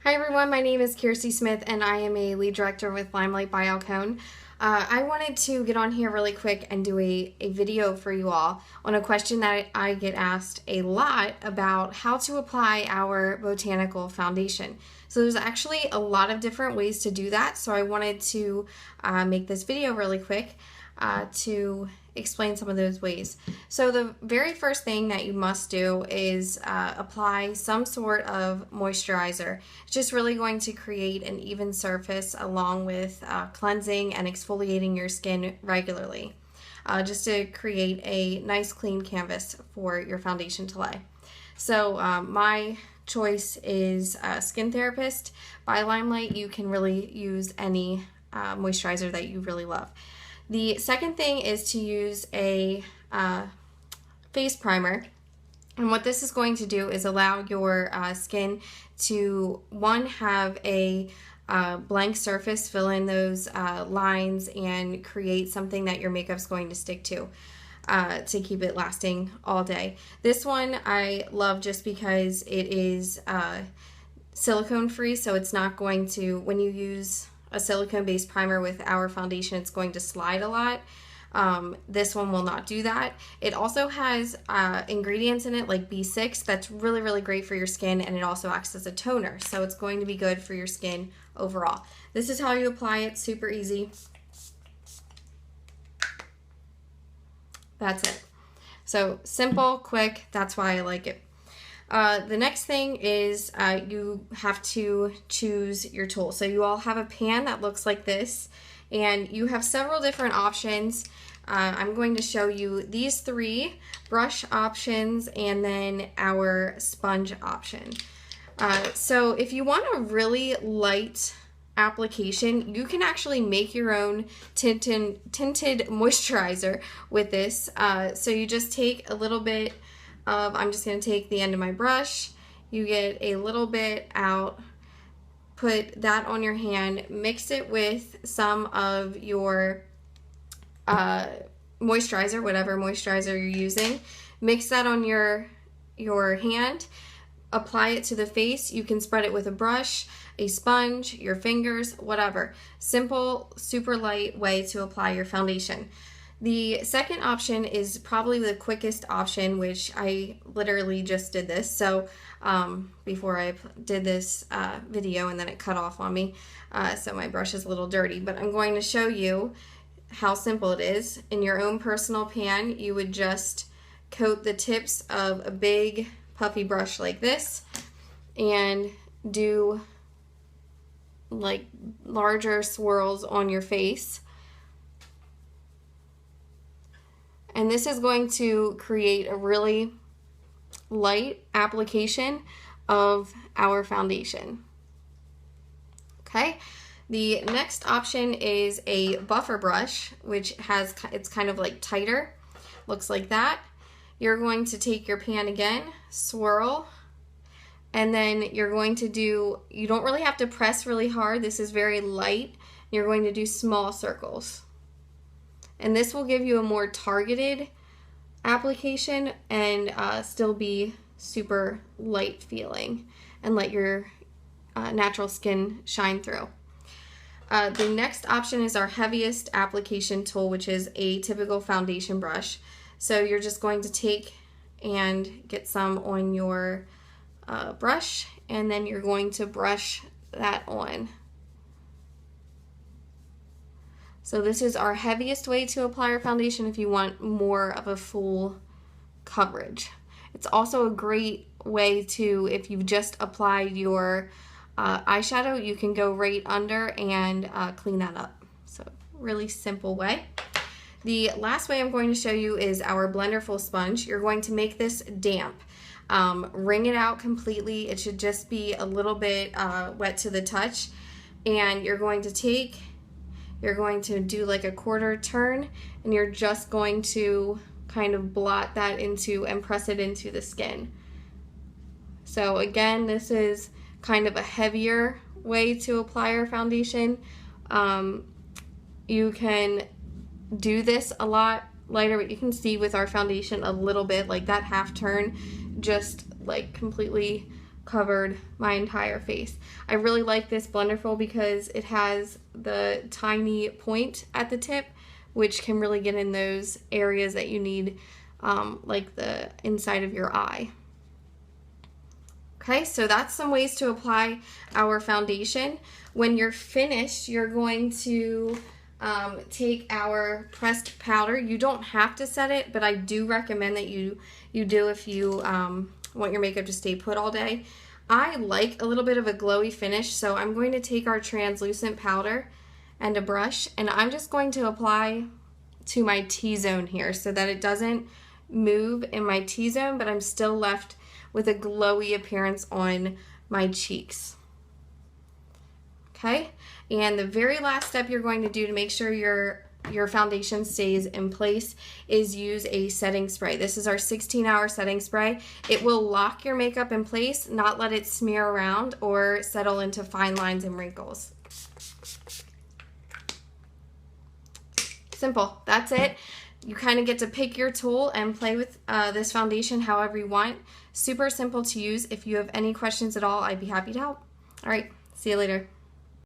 Hi everyone, my name is Kirsty Smith and I am a lead director with LimeLight by Alcone. I wanted to get on here really quick and do a video for you all on a question that I get asked a lot about how to apply our botanical foundation. So there's actually a lot of different ways to do that, so I wanted to make this video really quick to explain some of those ways. So the very first thing that you must do is apply some sort of moisturizer. It's just really going to create an even surface along with cleansing and exfoliating your skin regularly, just to create a nice clean canvas for your foundation to lay. So my choice is Skin Therapist by LimeLight. You can really use any moisturizer that you really love. The second thing is to use a face primer, and what this is going to do is allow your skin to, one, have a blank surface, fill in those lines and create something that your makeup's going to stick to keep it lasting all day. This one I love just because it is silicone free, so it's not going to, when you use a silicone-based primer with our foundation, it's going to slide a lot. This one will not do that. It also has ingredients in it like B6 that's really, really great for your skin, and it also acts as a toner, so it's going to be good for your skin overall. This is how you apply it, super easy. That's it. So simple, quick, that's why I like it. The next thing is you have to choose your tool. So you all have a pan that looks like this, and you have several different options. I'm going to show you these three: brush options and then our sponge option. So if you want a really light application, you can actually make your own tinted moisturizer with this. So you just take a little bit of, I'm just going to take the end of my brush, you get a little bit out, put that on your hand, mix it with some of your moisturizer, whatever moisturizer you're using, mix that on your hand, apply it to the face. You can spread it with a brush, a sponge, your fingers, whatever. Simple, super light way to apply your foundation. The second option is probably the quickest option, which I literally just did this. So before I did this video, and then it cut off on me, so my brush is a little dirty, but I'm going to show you how simple it is. In your own personal pan, you would just coat the tips of a big puffy brush like this and do like larger swirls on your face. And this is going to create a really light application of our foundation. Okay, the next option is a buffer brush, which it's kind of like tighter, looks like that. You're going to take your pan again, swirl, and then you're going to do, you don't really have to press really hard, this is very light. You're going to do small circles. And this will give you a more targeted application and still be super light feeling and let your natural skin shine through. The next option is our heaviest application tool, which is a typical foundation brush. So you're just going to take and get some on your brush, and then you're going to brush that on. So this is our heaviest way to apply our foundation if you want more of a full coverage. It's also a great way to, if you've just applied your eyeshadow, you can go right under and clean that up. So really simple way. The last way I'm going to show you is our Blenderful sponge. You're going to make this damp. Wring it out completely. It should just be a little bit wet to the touch. And you're going to do like a quarter turn, and you're just going to kind of blot that into and press it into the skin. So again, this is kind of a heavier way to apply our foundation. You can do this a lot lighter, but you can see with our foundation a little bit, like that half turn just like completely covered my entire face. I really like this Blenderful because it has the tiny point at the tip, which can really get in those areas that you need, like the inside of your eye. Okay, so that's some ways to apply our foundation. When you're finished, you're going to take our pressed powder. You don't have to set it, but I do recommend that you do if you want your makeup to stay put all day. I like a little bit of a glowy finish, so I'm going to take our translucent powder and a brush, and I'm just going to apply to my T-zone here so that it doesn't move in my T-zone, but I'm still left with a glowy appearance on my cheeks. Okay, and the very last step you're going to do to make sure your foundation stays in place is use a setting spray. This is our 16-hour setting spray. It will lock your makeup in place, not let it smear around or settle into fine lines and wrinkles. Simple, that's it. You kind of get to pick your tool and play with this foundation however you want. Super simple to use. If you have any questions at all, I'd be happy to help. All right, see you later.